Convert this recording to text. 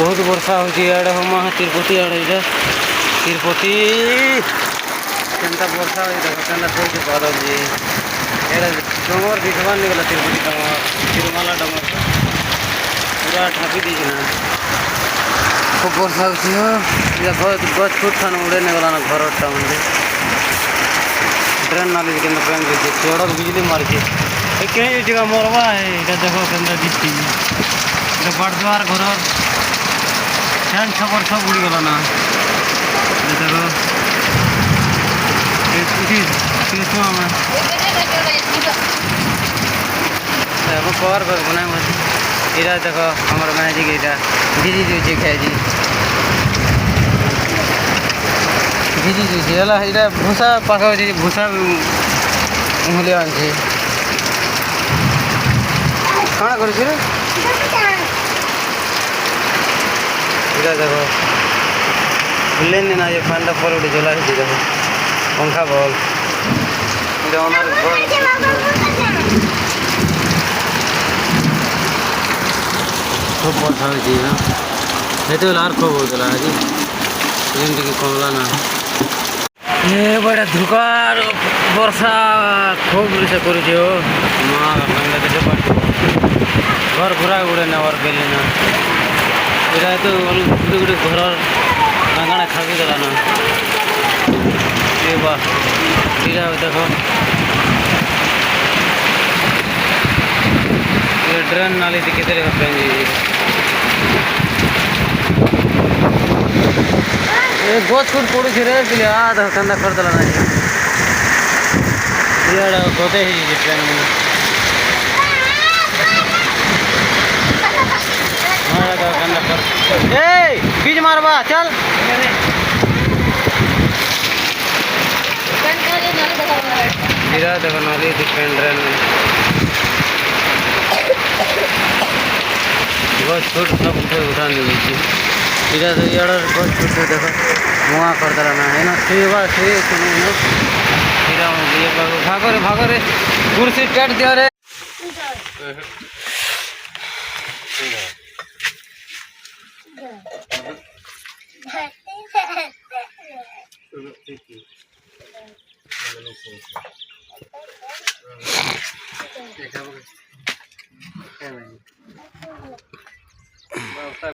बहुत वर्षा होती आड़े हम तिरुपति आड़े तिरुपति केनता वर्षा हो केनता कोई बादल जी एड़ा डोंगर दिखवा निकला तिरुपति डोंगर तिरुमाला डोंगर पूरा ढापी दी ना खूब वर्षा होती हो गच फुट खान उड़े निकला ना घर मंदिर ट्रेन नाली के ट्रेन देखिए चौड़ा बिजली मार के कहीं जगह मरवा है इधर देखो केंद्र दिखती है बड़द्वार घर फैन छपर सब उड़ी गला ना देखो कवर कर बना इधर देखो हमारे मैं जी इधर दीदी जी खाए जी दीदी जी है इधर भूसा पाखा भूसा मूल्य आनी कण कर देखो लेन ना ये फैन पर उड़े जला देखो पंखा बॉल खूब वर्षा होती है ये खूब होता है जी जमीन कमला ना ये बड़ा धुकार वर्षा खूब से कर घर पूरा उड़े नवर बेले ना इधर तो गुटे गुटे घर आंगणा खाबी गला ना ये बा देखो ये ड्रेन नाली दिखे देखो फ्रेंड ये गोच फुट पड़ी रे पिले देखो कंदा कर दला ना ये गोते ही ट्रेन में बीज मारवा चल देखो नाली डिपेंड गछ फुट सब उठा नहीं इधर तो यार गछ फुट देखो मुआ कर दला ना है ना भागो रे कुर्सी टेट दिया रे